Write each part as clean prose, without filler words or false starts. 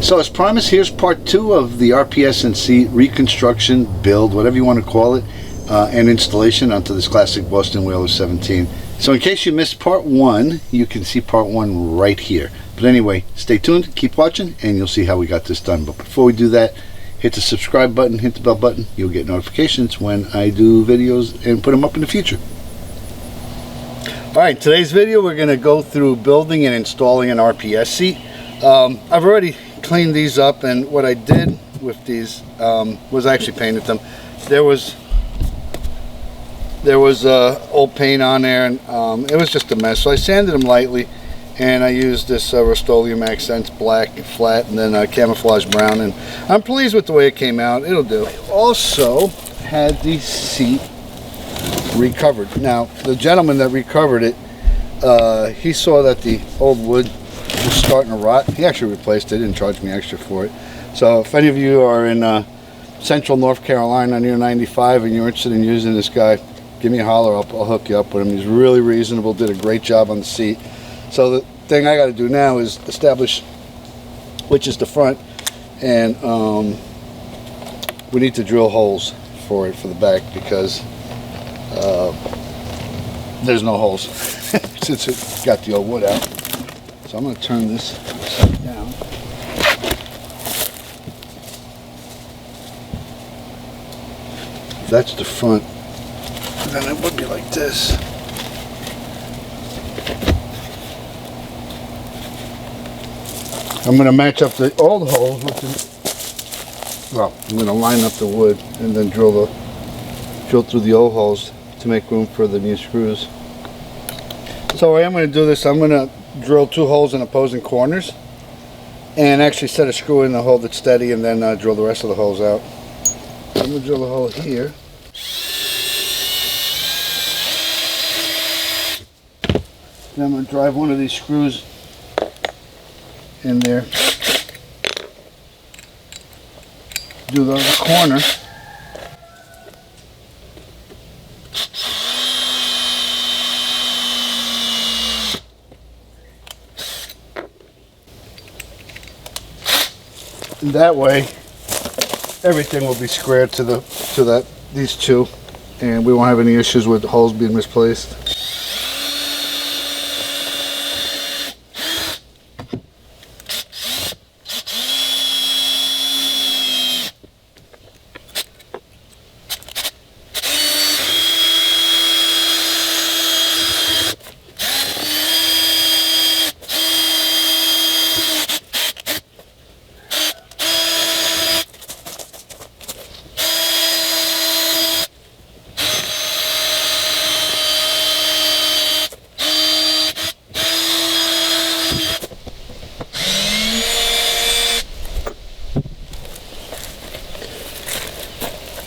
So as promised, here's part 2 of the RPS and seat reconstruction, build, whatever you want to call it, and installation onto this Classic Boston Whaler 17. So in case you missed part 1, you can see part 1 right here. But anyway, stay tuned, keep watching, and you'll see how we got this done. But before we do that, hit the subscribe button, hit the bell button. You'll get notifications when I do videos and put them up in the future. Alright, today's video we're going to go through building and installing an RPS seat. I've already cleaned these up, and what I did with these was I actually painted them. There was old paint on there, and it was just a mess, so I sanded them lightly, and I used this Rust-Oleum Accents black flat and then camouflage brown, and I'm pleased with the way it came out. It'll do. I also had the seat recovered. Now the gentleman that recovered it, he saw that the old wood was starting to rot. He actually replaced it, didn't charge me extra for it. So if any of you are in central North Carolina near 95 and you're interested in using this guy, give me a holler. I'll hook you up with him. He's really reasonable, did a great job on the seat. So the thing I got to do now is establish which is the front, and we need to drill holes for it for the back, because there's no holes since it got the old wood out. So I'm going to turn this upside down. That's the front. Then it would be like this. I'm going to match up the old holes with the, well, I'm going to line up the wood and then drill through the old holes to make room for the new screws. So what I'm going to do this, I'm going to drill 2 holes in opposing corners and actually set a screw in to hold it steady, and then drill the rest of the holes out. I'm going to drill a hole here. Then I'm going to drive one of these screws in there, do the other corner, and that way everything will be squared to these two, and we won't have any issues with the holes being misplaced.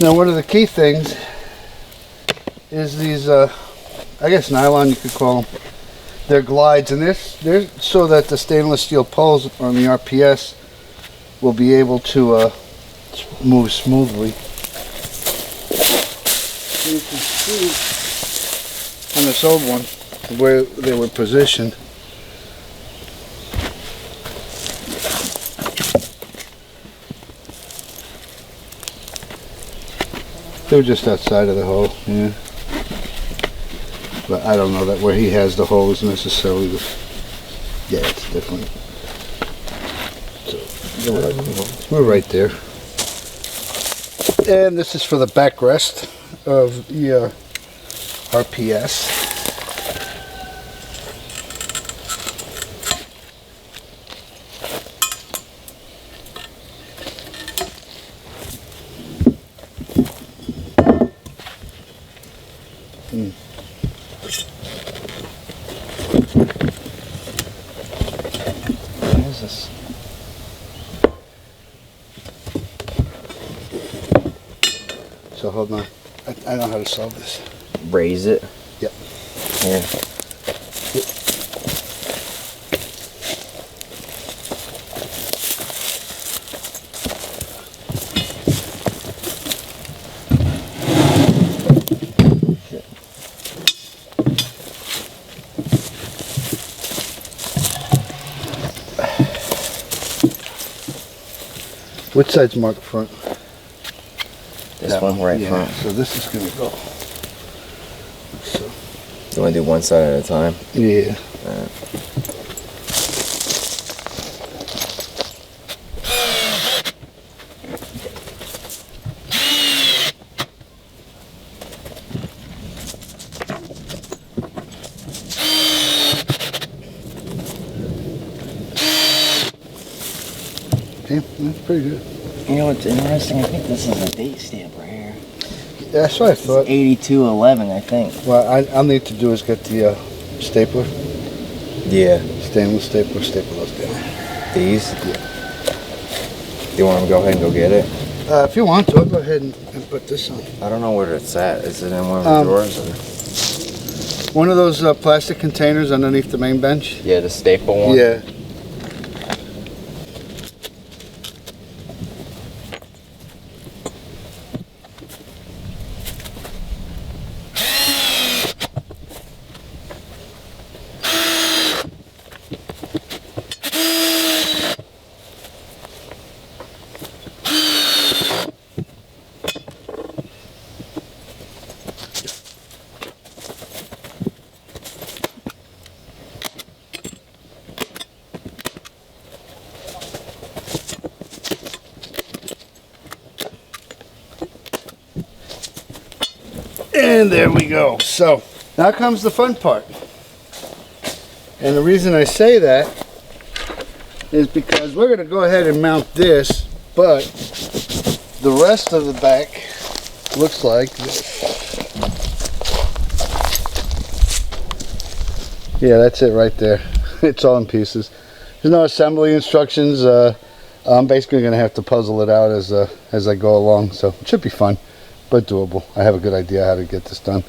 Now one of the key things is these, I guess nylon you could call them. They're glides, and they're so that the stainless steel poles on the RPS will be able to move smoothly. You can see on this old one where they were positioned. They're just outside of the hole, yeah. But I don't know that where he has the holes necessarily. Yeah, it's different. So we're right there. And this is for the backrest of the RPS. What is this? So hold on. I know how to solve this. Raise it? Yep. Yeah. Which side's marked front? This one right front. So this is gonna go. So. You want to do one side at a time? Yeah. Yeah, that's pretty good. You know what's interesting? I think this is a date stamp right here. Yeah, that's what I thought. 8211, I think. What I'll need to do is get the stapler. Yeah. Stainless stapler, staple those down. These? Yeah. You want to go ahead and go get it? If you want to, I'll go ahead and put this on. I don't know where it's at. Is it in one of the drawers? Or? One of those plastic containers underneath the main bench? Yeah, the staple one? Yeah. And there we go. So now comes the fun part. And the reason I say that is because we're going to go ahead and mount this, but the rest of the back looks like this. Yeah, that's it right there. It's all in pieces. There's no assembly instructions. I'm basically going to have to puzzle it out as I go along, so it should be fun. But doable. I have a good idea how to get this done.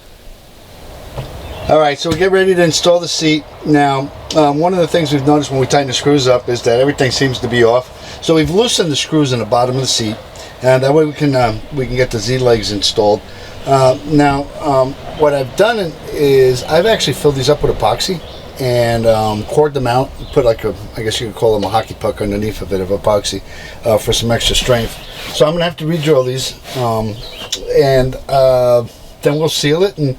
Alright, so we get ready to install the seat. Now, one of the things we've noticed when we tighten the screws up is that everything seems to be off. So we've loosened the screws in the bottom of the seat, and that way we can get the Z-legs installed. Now, what I've done is I've actually filled these up with epoxy and cored them out, put like a, I guess you could call them a hockey puck underneath of it of epoxy for some extra strength. So I'm going to have to re-drill these, and then we'll seal it and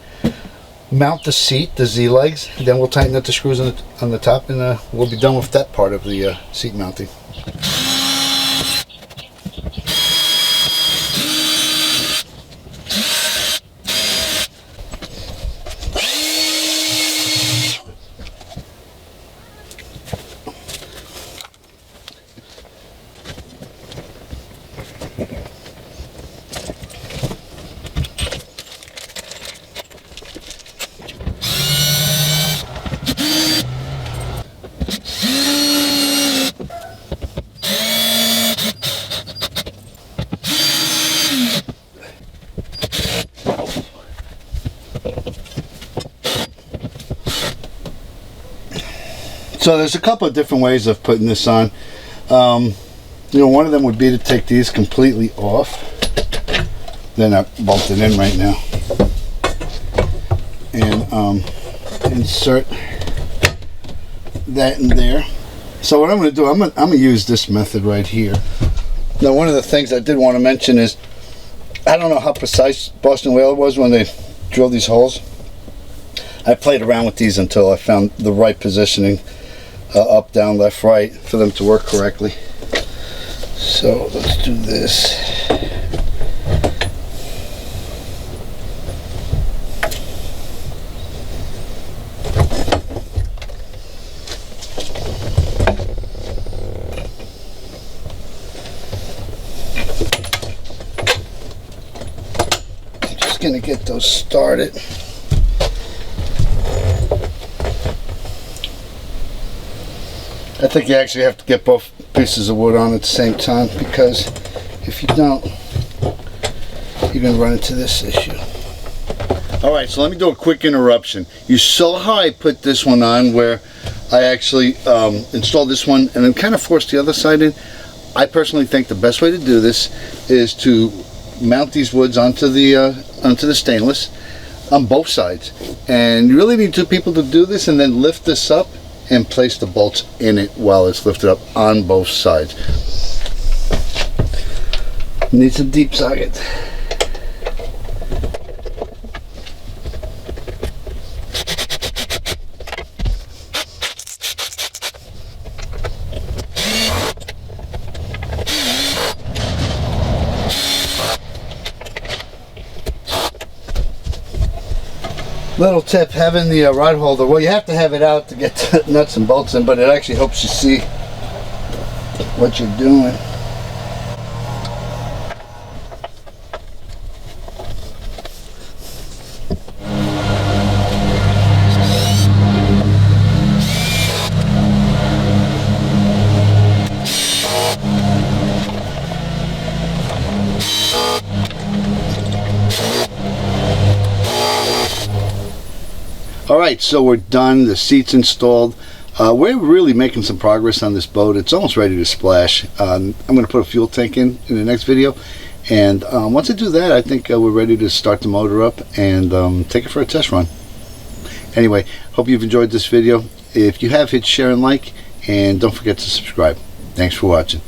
mount the seat, the Z-legs. Then we'll tighten up the screws on the top, and we'll be done with that part of the seat mounting. So there's a couple of different ways of putting this on. You know, one of them would be to take these completely off. They're not bolted in right now. And insert that in there. So what I'm going to do, I'm going to use this method right here. Now, one of the things I did want to mention is, I don't know how precise Boston Whaler was when they drilled these holes. I played around with these until I found the right positioning. Up, down, left, right, for them to work correctly. So let's do this. I'm just gonna get those started. I think you actually have to get both pieces of wood on at the same time, because if you don't, you're going to run into this issue. Alright, so let me do a quick interruption. You saw how I put this one on, where I actually installed this one and then kind of forced the other side in. I personally think the best way to do this is to mount these woods onto the stainless on both sides. And you really need two people to do this, and then lift this up and place the bolts in it while it's lifted up on both sides. Needs a deep socket. Little tip, having the rod holder, well, you have to have it out to get the nuts and bolts in, but it actually helps you see what you're doing. Alright, so we're done. The seat's installed. We're really making some progress on this boat. It's almost ready to splash. I'm going to put a fuel tank in the next video. And once I do that, I think we're ready to start the motor up and take it for a test run. Anyway, hope you've enjoyed this video. If you have, hit share and like. And don't forget to subscribe. Thanks for watching.